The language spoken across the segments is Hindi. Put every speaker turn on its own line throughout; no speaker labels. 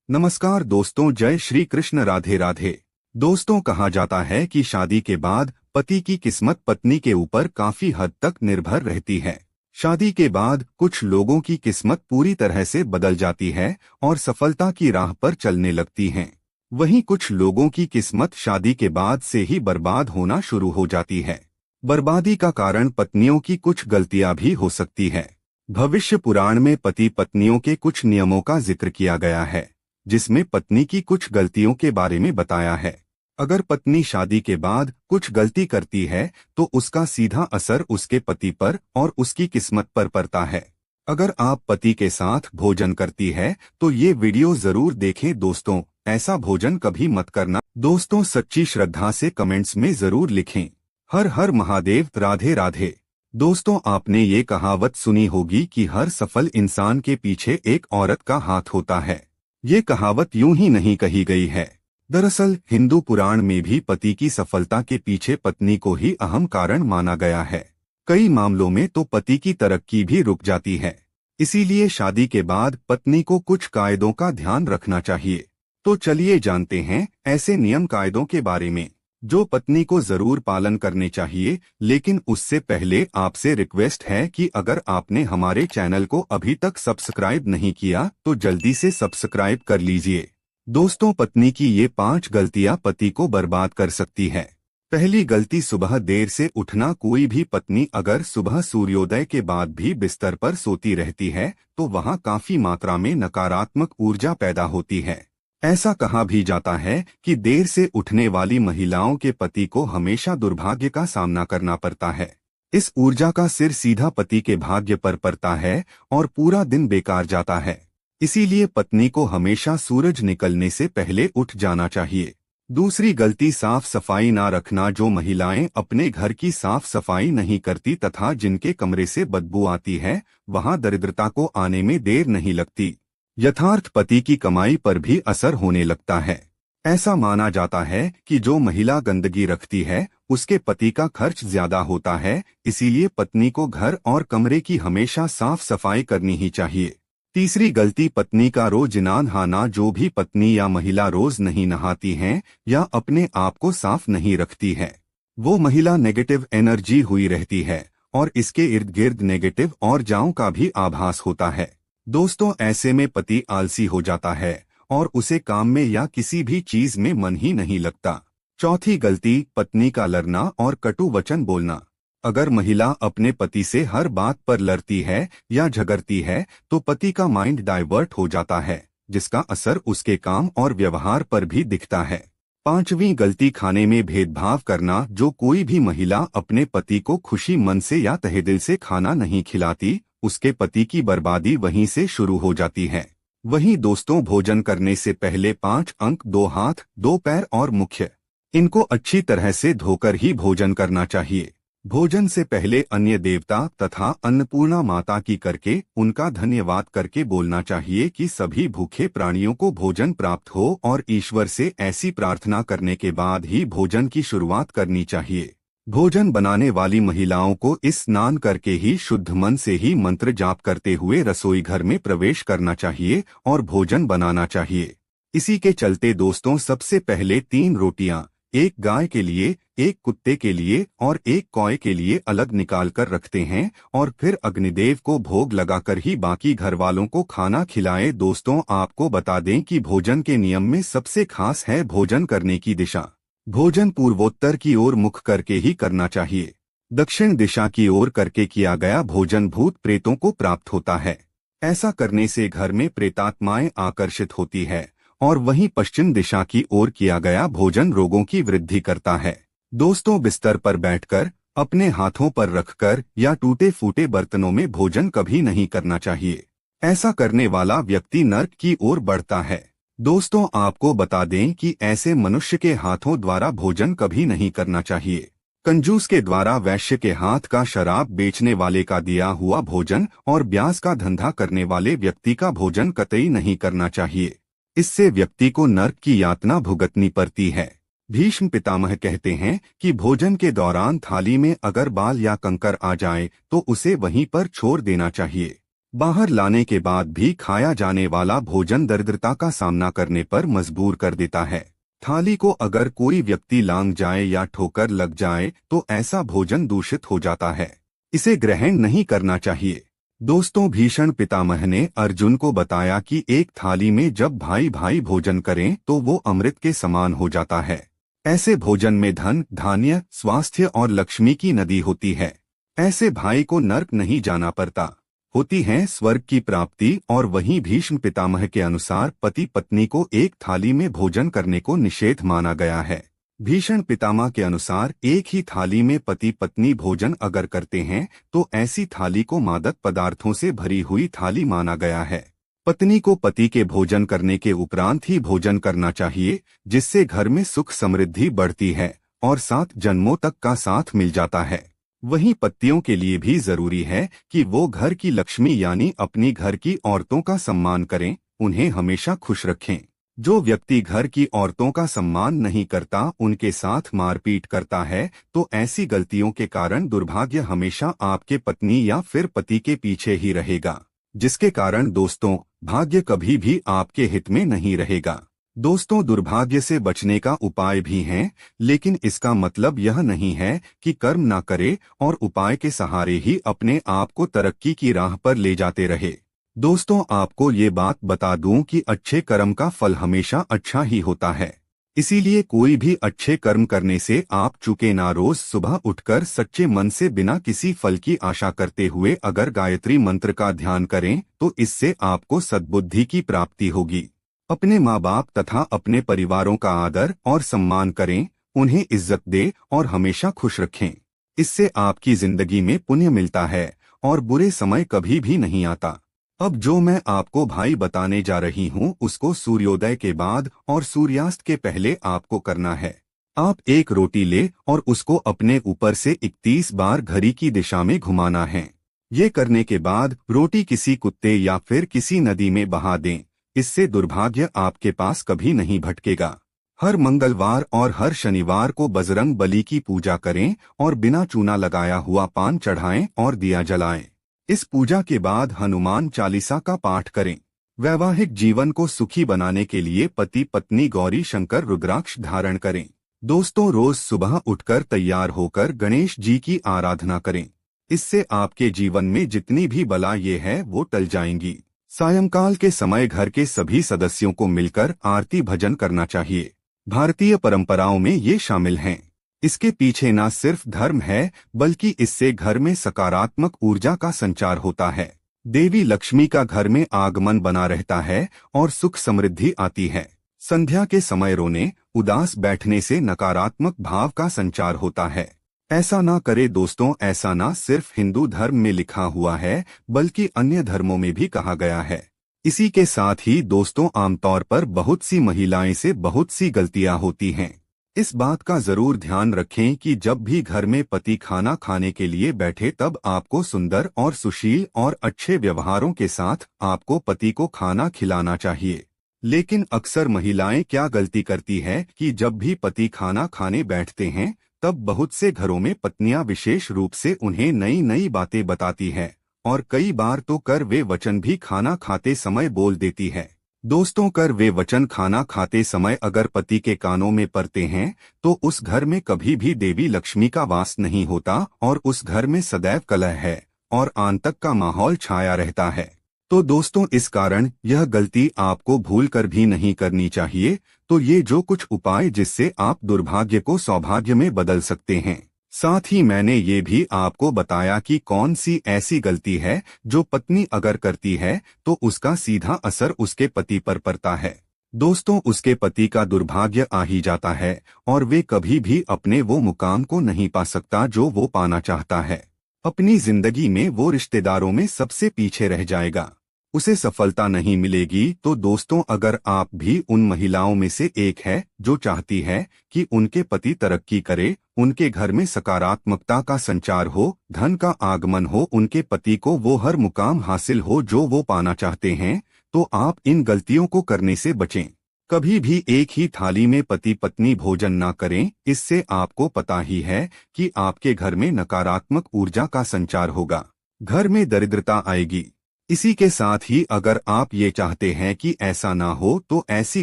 नमस्कार दोस्तों, जय श्री कृष्ण, राधे राधे। दोस्तों, कहा जाता है कि शादी के बाद पति की किस्मत पत्नी के ऊपर काफी हद तक निर्भर रहती है। शादी के बाद कुछ लोगों की किस्मत पूरी तरह से बदल जाती है और सफलता की राह पर चलने लगती हैं। वहीं कुछ लोगों की किस्मत शादी के बाद से ही बर्बाद होना शुरू हो जाती है। बर्बादी का कारण पत्नियों की कुछ गलतियां भी हो सकती है। भविष्य पुराण में पति पत्नियों के कुछ नियमों का जिक्र किया गया है, जिसमें पत्नी की कुछ गलतियों के बारे में बताया है। अगर पत्नी शादी के बाद कुछ गलती करती है तो उसका सीधा असर उसके पति पर और उसकी किस्मत पर पड़ता है। अगर आप पति के साथ भोजन करती है तो ये वीडियो जरूर देखें दोस्तों। ऐसा भोजन कभी मत करना दोस्तों। सच्ची श्रद्धा से कमेंट्स में जरूर लिखें, हर हर महादेव, राधे राधे। दोस्तों, आपने ये कहावत सुनी होगी कि हर सफल इंसान के पीछे एक औरत का हाथ होता है। ये कहावत यूं ही नहीं कही गई है। दरअसल हिंदू पुराण में भी पति की सफलता के पीछे पत्नी को ही अहम कारण माना गया है। कई मामलों में तो पति की तरक्की भी रुक जाती है। इसीलिए शादी के बाद पत्नी को कुछ कायदों का ध्यान रखना चाहिए। तो चलिए जानते हैं ऐसे नियम कायदों के बारे में जो पत्नी को जरूर पालन करने चाहिए। लेकिन उससे पहले आपसे रिक्वेस्ट है कि अगर आपने हमारे चैनल को अभी तक सब्सक्राइब नहीं किया तो जल्दी से सब्सक्राइब कर लीजिए। दोस्तों, पत्नी की ये 5 गलतियां पति को बर्बाद कर सकती है। पहली गलती, सुबह देर से उठना। कोई भी पत्नी अगर सुबह सूर्योदय के बाद भी बिस्तर पर सोती रहती है तो वहां काफी मात्रा में नकारात्मक ऊर्जा पैदा होती है। ऐसा कहा भी जाता है कि देर से उठने वाली महिलाओं के पति को हमेशा दुर्भाग्य का सामना करना पड़ता है। इस ऊर्जा का सिर सीधा पति के भाग्य पर पड़ता है और पूरा दिन बेकार जाता है। इसीलिए पत्नी को हमेशा सूरज निकलने से पहले उठ जाना चाहिए। दूसरी गलती, साफ सफाई ना रखना। जो महिलाएं अपने घर की साफ सफाई नहीं करती तथा जिनके कमरे से बदबू आती है, वहां दरिद्रता को आने में देर नहीं लगती। यथार्थ पति की कमाई पर भी असर होने लगता है। ऐसा माना जाता है कि जो महिला गंदगी रखती है उसके पति का खर्च ज्यादा होता है। इसीलिए पत्नी को घर और कमरे की हमेशा साफ सफाई करनी ही चाहिए। तीसरी गलती, पत्नी का रोज नहाना। जो भी पत्नी या महिला रोज नहीं नहाती हैं या अपने आप को साफ नहीं रखती है, वो महिला नेगेटिव एनर्जी हुई रहती है और इसके इर्द गिर्द नेगेटिव ऊर्जाओं का भी आभास होता है। दोस्तों, ऐसे में पति आलसी हो जाता है और उसे काम में या किसी भी चीज में मन ही नहीं लगता। चौथी गलती, पत्नी का लड़ना और कटु वचन बोलना। अगर महिला अपने पति से हर बात पर लड़ती है या झगड़ती है तो पति का माइंड डाइवर्ट हो जाता है, जिसका असर उसके काम और व्यवहार पर भी दिखता है। पांचवी गलती, खाने में भेदभाव करना। जो कोई भी महिला अपने पति को खुशी मन से या तहे दिल से खाना नहीं खिलाती, उसके पति की बर्बादी वहीं से शुरू हो जाती है। वहीं दोस्तों, भोजन करने से पहले 5 अंक, 2 हाथ, 2 पैर और मुख्य, इनको अच्छी तरह से धोकर ही भोजन करना चाहिए। भोजन से पहले अन्य देवता तथा अन्नपूर्णा माता की करके उनका धन्यवाद करके बोलना चाहिए कि सभी भूखे प्राणियों को भोजन प्राप्त हो और ईश्वर से ऐसी प्रार्थना करने के बाद ही भोजन की शुरुआत करनी चाहिए। भोजन बनाने वाली महिलाओं को स्नान करके ही शुद्ध मन से ही मंत्र जाप करते हुए रसोई घर में प्रवेश करना चाहिए और भोजन बनाना चाहिए। इसी के चलते दोस्तों, सबसे पहले 3 रोटियां, एक गाय के लिए, एक कुत्ते के लिए और एक कौए के लिए अलग निकाल कर रखते हैं और फिर अग्निदेव को भोग लगाकर ही बाकी घर वालों को खाना खिलाएं। दोस्तों, आपको बता दें कि भोजन के नियम में सबसे खास है भोजन करने की दिशा। भोजन पूर्वोत्तर की ओर मुख करके ही करना चाहिए। दक्षिण दिशा की ओर करके किया गया भोजन भूत प्रेतों को प्राप्त होता है। ऐसा करने से घर में प्रेतात्माएं आकर्षित होती है और वहीं पश्चिम दिशा की ओर किया गया भोजन रोगों की वृद्धि करता है। दोस्तों, बिस्तर पर बैठकर, अपने हाथों पर रखकर या टूटे फूटे बर्तनों में भोजन कभी नहीं करना चाहिए। ऐसा करने वाला व्यक्ति नर्क की ओर बढ़ता है। दोस्तों, आपको बता दें कि ऐसे मनुष्य के हाथों द्वारा भोजन कभी नहीं करना चाहिए। कंजूस के द्वारा, वैश्य के हाथ का, शराब बेचने वाले का दिया हुआ भोजन और ब्याज का धंधा करने वाले व्यक्ति का भोजन कतई नहीं करना चाहिए। इससे व्यक्ति को नर्क की यातना भुगतनी पड़ती है। भीष्म पितामह कहते हैं कि भोजन के दौरान थाली में अगर बाल या कंकर आ जाए तो उसे वहीं पर छोड़ देना चाहिए। बाहर लाने के बाद भी खाया जाने वाला भोजन दरिद्रता का सामना करने पर मजबूर कर देता है। थाली को अगर कोई व्यक्ति लांग जाए या ठोकर लग जाए तो ऐसा भोजन दूषित हो जाता है। इसे ग्रहण नहीं करना चाहिए। दोस्तों, भीष्म पितामह ने अर्जुन को बताया कि एक थाली में जब भाई भाई भोजन करें तो वो अमृत के समान हो जाता है। ऐसे भोजन में धन, धान्य, स्वास्थ्य और लक्ष्मी की नदी होती है। ऐसे भाई को नर्क नहीं जाना पड़ता, होती है स्वर्ग की प्राप्ति। और वहीं भीष्म पितामह के अनुसार पति पत्नी को एक थाली में भोजन करने को निषेध माना गया है। भीष्म पितामह के अनुसार एक ही थाली में पति पत्नी भोजन अगर करते हैं तो ऐसी थाली को मादक पदार्थों से भरी हुई थाली माना गया है। पत्नी को पति के भोजन करने के उपरांत ही भोजन करना चाहिए, जिससे घर में सुख समृद्धि बढ़ती है और 7 जन्मों तक का साथ मिल जाता है। वहीं पतियों के लिए भी जरूरी है कि वो घर की लक्ष्मी यानी अपनी घर की औरतों का सम्मान करें, उन्हें हमेशा खुश रखें। जो व्यक्ति घर की औरतों का सम्मान नहीं करता, उनके साथ मारपीट करता है, तो ऐसी गलतियों के कारण दुर्भाग्य हमेशा आपके पत्नी या फिर पति के पीछे ही रहेगा, जिसके कारण दोस्तों भाग्य कभी भी आपके हित में नहीं रहेगा। दोस्तों, दुर्भाग्य से बचने का उपाय भी हैं, लेकिन इसका मतलब यह नहीं है कि कर्म ना करे और उपाय के सहारे ही अपने आप को तरक्की की राह पर ले जाते रहे। दोस्तों, आपको ये बात बता दूं कि अच्छे कर्म का फल हमेशा अच्छा ही होता है। इसीलिए कोई भी अच्छे कर्म करने से आप चूके ना। रोज सुबह उठकर सच्चे मन से बिना किसी फल की आशा करते हुए अगर गायत्री मंत्र का ध्यान करें तो इससे आपको सद्बुद्धि की प्राप्ति होगी। अपने माँ बाप तथा अपने परिवारों का आदर और सम्मान करें, उन्हें इज्जत दे और हमेशा खुश रखें। इससे आपकी जिंदगी में पुण्य मिलता है और बुरे समय कभी भी नहीं आता। अब जो मैं आपको भाई बताने जा रही हूँ उसको सूर्योदय के बाद और सूर्यास्त के पहले आपको करना है। आप एक रोटी ले और उसको अपने ऊपर से 31 बार घड़ी की दिशा में घुमाना है। ये करने के बाद रोटी किसी कुत्ते या फिर किसी नदी में बहा दें। इससे दुर्भाग्य आपके पास कभी नहीं भटकेगा। हर मंगलवार और हर शनिवार को बजरंग बली की पूजा करें और बिना चूना लगाया हुआ पान चढ़ाएं और दिया जलाएं। इस पूजा के बाद हनुमान चालीसा का पाठ करें। वैवाहिक जीवन को सुखी बनाने के लिए पति पत्नी गौरी शंकर रुद्राक्ष धारण करें। दोस्तों, रोज सुबह उठकर तैयार होकर गणेश जी की आराधना करें। इससे आपके जीवन में जितनी भी बला ये है वो टल जाएंगी। सायंकाल के समय घर के सभी सदस्यों को मिलकर आरती भजन करना चाहिए। भारतीय परंपराओं में ये शामिल हैं। इसके पीछे न सिर्फ धर्म है, बल्कि इससे घर में सकारात्मक ऊर्जा का संचार होता है। देवी लक्ष्मी का घर में आगमन बना रहता है और सुख समृद्धि आती है। संध्या के समय रोने, उदास बैठने से नकारात्मक भाव का संचार होता है। ऐसा ना करे दोस्तों। ऐसा ना सिर्फ हिंदू धर्म में लिखा हुआ है, बल्कि अन्य धर्मों में भी कहा गया है। इसी के साथ ही दोस्तों, आमतौर पर बहुत सी महिलाएं से बहुत सी गलतियां होती हैं। इस बात का जरूर ध्यान रखें कि जब भी घर में पति खाना खाने के लिए बैठे तब आपको सुंदर और सुशील और अच्छे व्यवहारों के साथ आपको पति को खाना खिलाना चाहिए। लेकिन अक्सर महिलाएं क्या गलती करती है कि जब भी पति खाना खाने बैठते हैं तब बहुत से घरों में पत्नियां विशेष रूप से उन्हें नई नई बातें बताती है और कई बार तो कर वे वचन भी खाना खाते समय बोल देती है। दोस्तों, कर वे वचन खाना खाते समय अगर पति के कानों में पड़ते हैं तो उस घर में कभी भी देवी लक्ष्मी का वास नहीं होता और उस घर में सदैव कलह है और आतंक का माहौल छाया रहता है। तो दोस्तों, इस कारण यह गलती आपको भूल कर भी नहीं करनी चाहिए। तो ये जो कुछ उपाय जिससे आप दुर्भाग्य को सौभाग्य में बदल सकते हैं। साथ ही मैंने ये भी आपको बताया कि कौन सी ऐसी गलती है जो पत्नी अगर करती है तो उसका सीधा असर उसके पति पर पड़ता है। दोस्तों, उसके पति का दुर्भाग्य आ ही जाता है और वे कभी भी अपने वो मुकाम को नहीं पा सकता जो वो पाना चाहता है। अपनी जिंदगी में वो रिश्तेदारों में सबसे पीछे रह जाएगा, उसे सफलता नहीं मिलेगी। तो दोस्तों, अगर आप भी उन महिलाओं में से एक है जो चाहती है कि उनके पति तरक्की करे, उनके घर में सकारात्मकता का संचार हो, धन का आगमन हो, उनके पति को वो हर मुकाम हासिल हो जो वो पाना चाहते हैं, तो आप इन गलतियों को करने से बचें। कभी भी एक ही थाली में पति पत्नी भोजन ना करें। इससे आपको पता ही है कि आपके घर में नकारात्मक ऊर्जा का संचार होगा, घर में दरिद्रता आएगी। इसी के साथ ही अगर आप ये चाहते हैं कि ऐसा ना हो तो ऐसी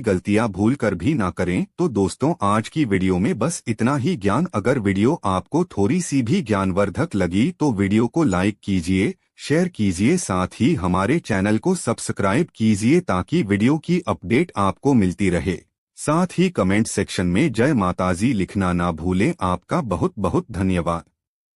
गलतियां भूल कर भी ना करें, तो दोस्तों आज की वीडियो में बस इतना ही ज्ञान। अगर वीडियो आपको थोड़ी सी भी ज्ञानवर्धक लगी तो वीडियो को लाइक कीजिए, शेयर कीजिए, साथ ही हमारे चैनल को सब्सक्राइब कीजिए ताकि वीडियो की अपडेट आपको मिलती रहे। साथ ही कमेंट सेक्शन में जय माताजी लिखना ना भूलें। आपका बहुत बहुत धन्यवाद।